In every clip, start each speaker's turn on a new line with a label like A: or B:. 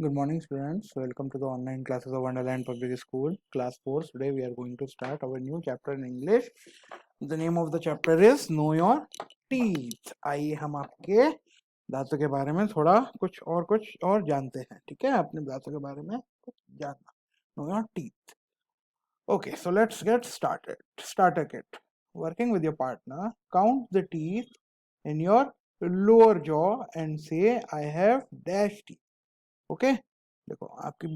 A: Good morning, students. Welcome to the online classes of Wonderland Public School, Class 4. Today we are going to start our new chapter in English. The name of the chapter is Know Your Teeth. आइए हम आपके दांतों के बारे में थोड़ा कुछ और जानते हैं. ठीक है, अपने दांतों के बारे में कुछ जानना. Know your teeth. Okay, so let's get started. Starter kit. Working with your partner, count the teeth in your lower jaw and say, I have dash teeth. Okay देखो आपकी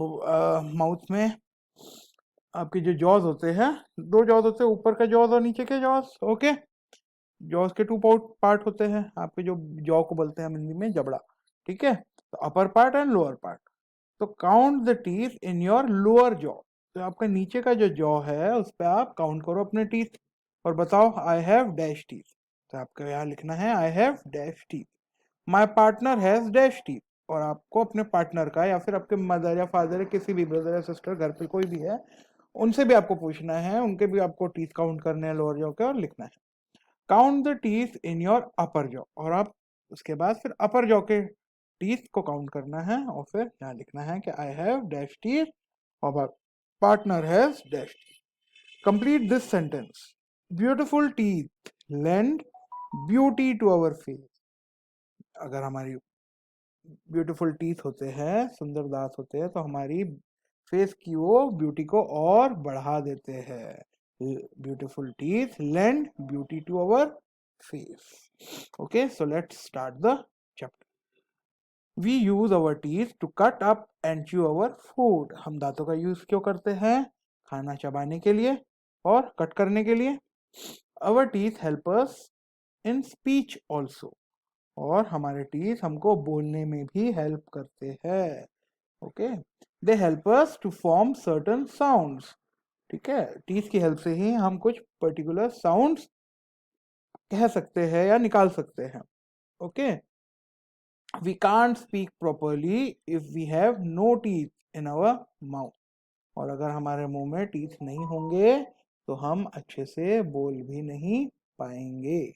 A: माउथ में आपके जो जॉज होते हैं, दो जॉज होते हैं, ऊपर का जॉज और नीचे के जॉज. ओके, जॉज के टू पार्ट होते हैं. आपके जो जॉ को बोलते हैं हम हिंदी में जबड़ा. ठीक है, तो upper part and lower part. तो count the teeth in your lower jaw. तो आपका नीचे का जो जॉ है उस पर आप काउंट करो अपने टीथ और बताओ आई हैव डैश टीथ. तो आपको यहाँ लिखना है आई have dash teeth. My partner has dash teeth. और आपको अपने पार्टनर का या फिर आपके मदर या फादर या किसी भी ब्रदर या सिस्टर घर पे कोई भी है उनसे भी आपको पूछना है, उनके भी आपको टीथ काउंट करने हैं लोअर जॉ के और लिखना है. Count the teeth in your upper jaw. और आप उसके बाद फिर अपर जॉ के टीथ को काउंट करना है और फिर यहाँ लिखना है कि आई हैव डैश टीथ और partner has dash teeth. Complete this sentence. Beautiful teeth lend beauty to our face. अगर हमारी ब्यूटीफुल टीथ होते हैं, सुंदर दांत होते हैं, तो हमारी फेस की वो ब्यूटी को और बढ़ा देते हैं. Beautiful teeth lend beauty to our face. Okay, so let's start the chapter. We use our teeth to cut up and chew our food. हम दांतों का यूज क्यों करते हैं? खाना चबाने के लिए और कट करने के लिए. Our teeth help us in speech also. और हमारे टीथ हमको बोलने में भी हेल्प करते हैं. Okay, they help us to form certain sounds. ठीक है, टीथ की हेल्प से ही हम कुछ पर्टिकुलर साउंड्स कह सकते हैं या निकाल सकते हैं. Okay, we can't speak properly if we have no teeth in our mouth. और अगर हमारे मुंह में टीथ नहीं होंगे तो हम अच्छे से बोल भी नहीं पाएंगे.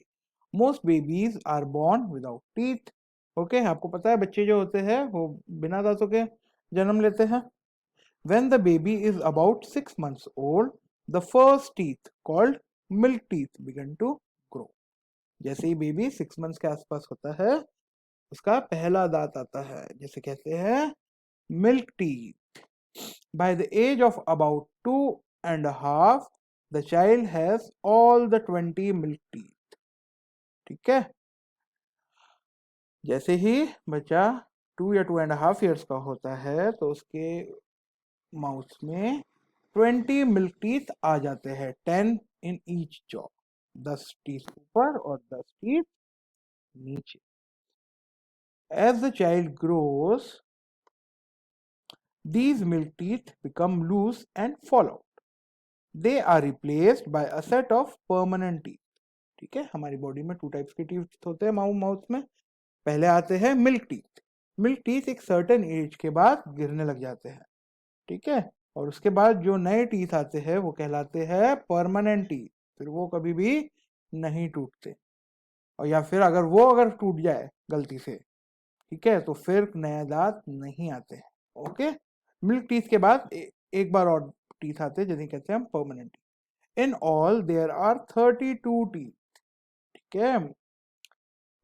A: Most babies are born without teeth. Okay, आपको पता है बच्चे जो होते हैं वो बिना दांतों के जन्म लेते हैं. When the baby is about 6 months old, the first teeth called milk teeth begin to grow. जैसे ही बेबी 6 मंथ्स के आसपास होता है उसका पहला दांत आता है, जिसे कहते हैं milk teeth. By the age of about 2.5, the child has all the 20 milk teeth. ठीक है, जैसे ही बच्चा 2 या 2.5 years का होता है तो उसके माउथ में 20 मिल्क टीथ आ जाते हैं. 10 इन ईच जॉ. 10 टीथ ऊपर और 10 टीथ नीचे. As the child grows, these milk teeth become loose and fall out. They are replaced by a set of permanent teeth. ठीक है, हमारी बॉडी में 2 टाइप्स के टीथ होते हैं माउथ में. पहले आते हैं मिल्क टीथ. मिल्क टीथ एक सर्टेन एज के बाद गिरने लग जाते हैं. ठीक है, और उसके बाद जो नए टीथ आते हैं वो कहलाते हैं परमानेंट टीथ. फिर वो कभी भी नहीं टूटते. और या फिर अगर टूट जाए गलती से, ठीक है, तो फिर नया दांत नहीं आते हैं. ओके, मिल्क टीथ के बाद एक बार और टीथ आते हैं जिन्हें कहते हैं हम permanent teeth. In all there are 32 teeth. ठीक है,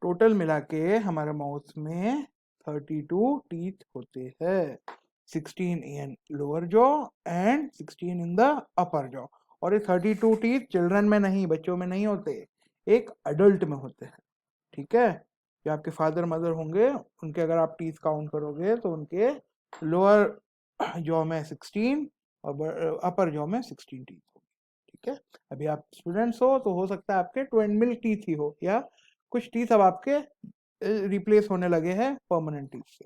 A: टोटल मिला के हमारे माउथ में 32 टीथ होते हैं. 16 in lower jaw and 16 in the upper jaw. और ये 32 टीथ चिल्ड्रन में नहीं, बच्चों में नहीं होते, एक अडल्ट में होते हैं. ठीक है, जो आपके फादर मदर होंगे उनके अगर आप टीथ काउंट करोगे तो उनके लोअर जॉ में 16 और अपर जॉ में 16 टीथ होंगे. ठीक है, अभी आप स्टूडेंट्स हो तो हो सकता है आपके 12 मिल्क टीथ ही हो या कुछ टीथ अब आपके रिप्लेस होने लगे हैं परमानेंट टीथ से.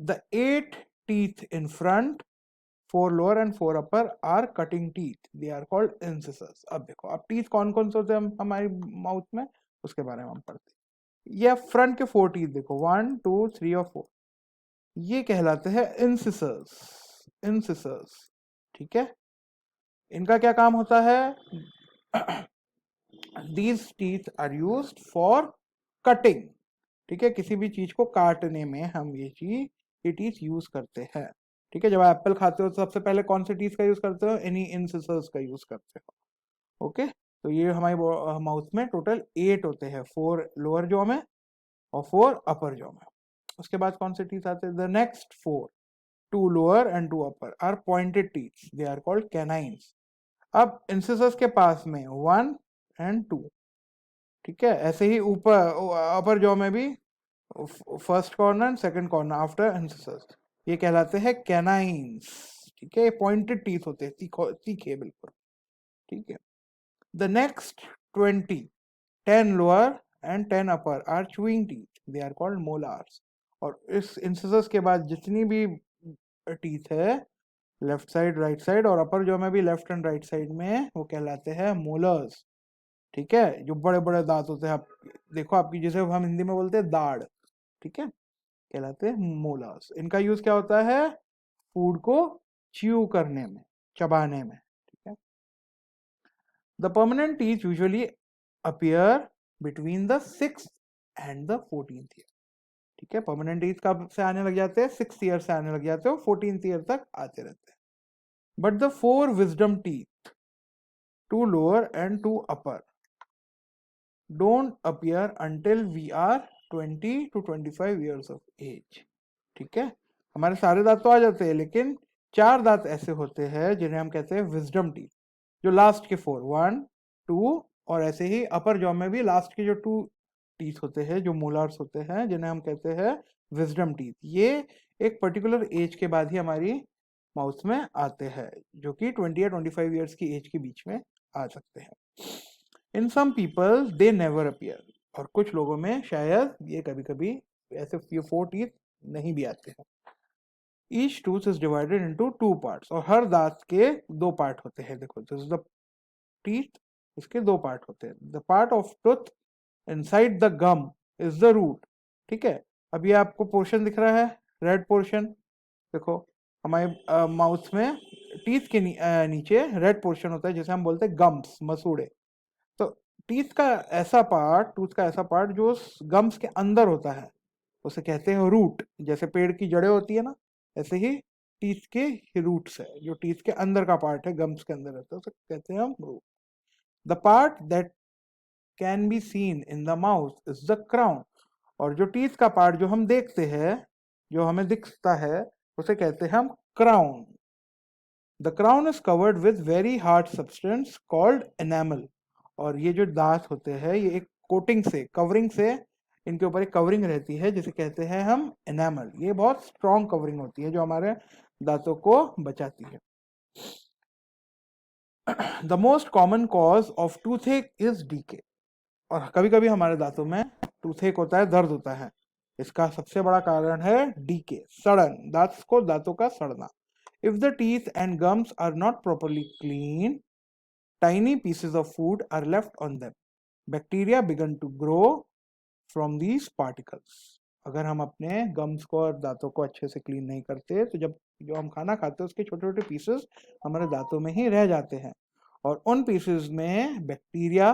A: The 8 teeth in front, 4 lower and 4 upper are cutting teeth. They are called incisors. अब देखो, अब टीथ कौन कौन से होते हैं हमारी माउथ में उसके बारे में हम पढ़ते हैं. ये फ्रंट के 4 टीथ देखो, 1 2 3 और 4, ये कहलाते हैं इंसिसर्स. इंसिसर्स, ठीक है, इनका क्या काम होता है? These teeth are used for cutting. ठीक है, किसी भी चीज को काटने में हम ये टीथ यूज करते हैं। ठीक है, जब आप एप्पल खाते हो तो सबसे पहले कौन से टीथ का यूज करते हो? एनी इंसिसर्स का यूज करते हो। ओके, तो ये हमारी माउथ में टोटल 8 होते हैं, 4 लोअर जॉ में और 4 अपर जॉ में। उसके बाद कौन से टीथ आते हैं? The next 4, 2 lower and 2 upper are pointed teeth, they are called canines. अब इंसिसर्स के पास में 1 एंड 2। ठीक है, ऐसे ही ऊपर अपर जॉ में भी first corner and second corner after incisors, ये कहलाते हैं कैनाइन्स। ठीक है, पॉइंटेड टीथ होते हैं, तीखे बिल्कुल। ठीक है, the next 20, 10 lower and 10 upper are chewing teeth, they are called molars. और इस इंसिसर्स के बाद जितनी भी टीथ है लेफ्ट साइड राइट साइड और अपर जॉ में भी लेफ्ट एंड राइट साइड में, वो कहलाते हैं मोलर्स। ठीक है, जो बड़े बड़े दांत होते हैं, आप देखो आपकी, जिसे हम हिंदी में बोलते हैं दाढ़, ठीक है, कहलाते हैं मोलर्स। इनका यूज क्या होता है? फूड को च्यू करने में, चबाने में। ठीक है, the permanent teeth usually appear between the 6th and the 14th year. ठीक है, परमानेंट टीथ कब से आने लग जाते हैं? 6th ईयर से आने लग जाते हो, 14th ईयर तक आते रहते हैं। But the 4 wisdom teeth, 2 lower and 2 upper, don't appear until we are 20 to 25 years of age। ठीक है, हमारे सारे दांत तो आ जाते हैं, लेकिन 4 दांत ऐसे होते हैं जिन्हें हम कहते हैं विजडम टीथ, जो लास्ट के 4, 1, 2 और ऐसे ही अपर जॉ में भी लास्ट के जो 2 टीथ होते हैं, जो मोलार्स होते हैं, जिन्हें हम कहते हैं विजडम टीथ। ये एक पर्टिकुलर एज के बाद ही हमारी माउथ में आते हैं, जो कि 20 या 25 ईयर्स की एज के बीच में आ सकते हैं। In some people they never appear, और कुछ लोगों में शायद ये कभी कभी ऐसे ये 4 टीथ नहीं भी आते हैं। Each tooth is divided into 2 parts, और हर दांत के 2 पार्ट होते हैं। देखो, दिस इज द टीथ, इसके 2 पार्ट होते हैं। The part of tooth inside the gum is the root. ठीक है, अब ये आपको पोर्शन दिख रहा है, रेड पोर्शन। देखो, हमारे माउथ में टीथ के नीचे रेड पोर्शन होता है, जिसे हम बोलते हैं गम्स, मसूड़े। तो टूथ का ऐसा पार्ट जो गम्स के अंदर होता है, उसे कहते हैं रूट। जैसे पेड़ की जड़ें होती है ना, ऐसे ही टीथ के रूट्स है, जो टीथ के अंदर का पार्ट है, गम्स के अंदर रहता है, उसे कहते हैं हम root. The part that can be seen in the mouth is the crown, और जो टीथ का पार्ट जो हम देखते हैं, जो हमें दिखता है, उसे कहते हैं हम crown. The crown is covered with very hard substance called enamel, और ये जो दांत होते हैं, ये एक कोटिंग से, कवरिंग से, इनके ऊपर एक कवरिंग रहती है जिसे कहते हैं हम एनामल। ये बहुत स्ट्रॉन्ग कवरिंग होती है जो हमारे दांतों को बचाती है। The most common cause of toothache is decay, और कभी कभी हमारे दांतों में टूथेक होता है, दर्द होता है। इसका सबसे बड़ा कारण है डीके, सड़न, दांतों का सड़ना। If the teeth and gums are not properly clean, tiny pieces of food are left on them. Bacteria begin to grow from these particles. अगर हम अपने गम्स को और दांतों को अच्छे से क्लीन नहीं करते, तो जब जो हम खाना खाते हैं उसके छोटे छोटे पीसेस हमारे दांतों में ही रह जाते हैं, और उन पीसेस में बैक्टीरिया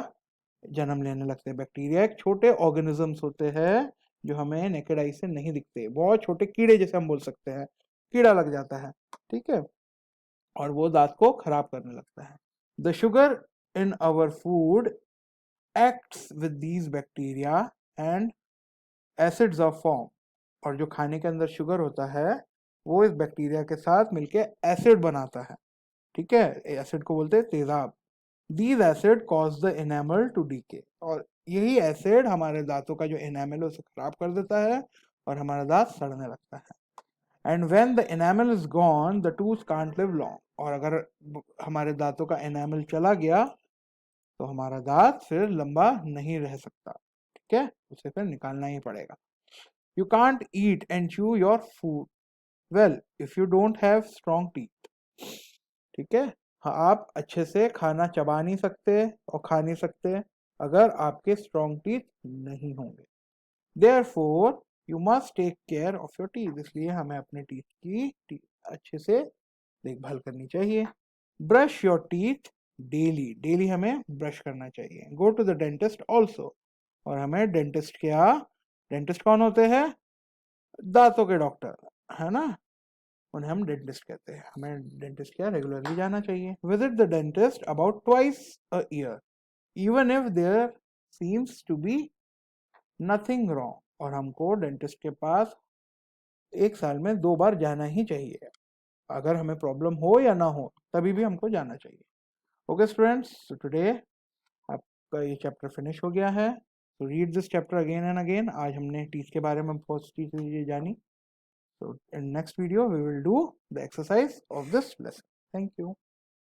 A: जन्म लेने लगते हैं। बैक्टीरिया एक छोटे ऑर्गेनिजम्स होते हैं जो हमें नेकेड आई से नहीं दिखते, बहुत छोटे कीड़े जैसे हम बोल सकते हैं, कीड़ा लग जाता है। ठीक है, और वो दांत को खराब करने लगता है। The sugar in our food acts with these bacteria and acids are formed, और जो खाने के अंदर शुगर होता है, वो इस बैक्टीरिया के साथ मिलके एसिड बनाता है। ठीक है, एसिड को बोलते हैं तेजाब। These acid cause the enamel to decay, और यही एसिड हमारे दांतों का जो एनामल है उसे खराब कर देता है और हमारा दांत सड़ने लगता है। And when the enamel is gone the tooth can't live long, और अगर हमारे दांतों का एनामल चला गया तो हमारा दांत फिर लंबा नहीं रह सकता। ठीक है, उसे फिर निकालना ही पड़ेगा। You can't eat and chew your food well if you don't have strong teeth. ठीक है, हाँ, आप अच्छे से खाना चबा नहीं सकते और खा नहीं सकते अगर आपके स्ट्रॉन्ग टीथ नहीं होंगे। Therefore you must take care of your teeth, इसलिए हमें अपने टीथ की अच्छे से देखभाल करनी चाहिए। Brush your teeth daily, daily हमें ब्रश करना चाहिए। Go to the dentist also, और हमें डेंटिस्ट के यहाँ डेंटिस्ट कौन होते हैं? दांतों के डॉक्टर, है ना, उन्हें हम डेंटिस्ट कहते हैं। हमें डेंटिस्ट क्या रेगुलरली जाना चाहिए। Visit the dentist about twice a year even if there seems to be nothing wrong, और हमको डेंटिस्ट के पास 1 साल में 2 बार जाना ही चाहिए। अगर हमें प्रॉब्लम हो या ना हो तभी भी हमको जाना चाहिए। ओके स्टूडेंट्स, टुडे आपका ये चैप्टर फिनिश हो गया है। तो read this chapter again and again. आज हमने टीथ के बारे में बहुत सी चीजें जानी। So in next video we will do the exercise of this lesson. Thank you.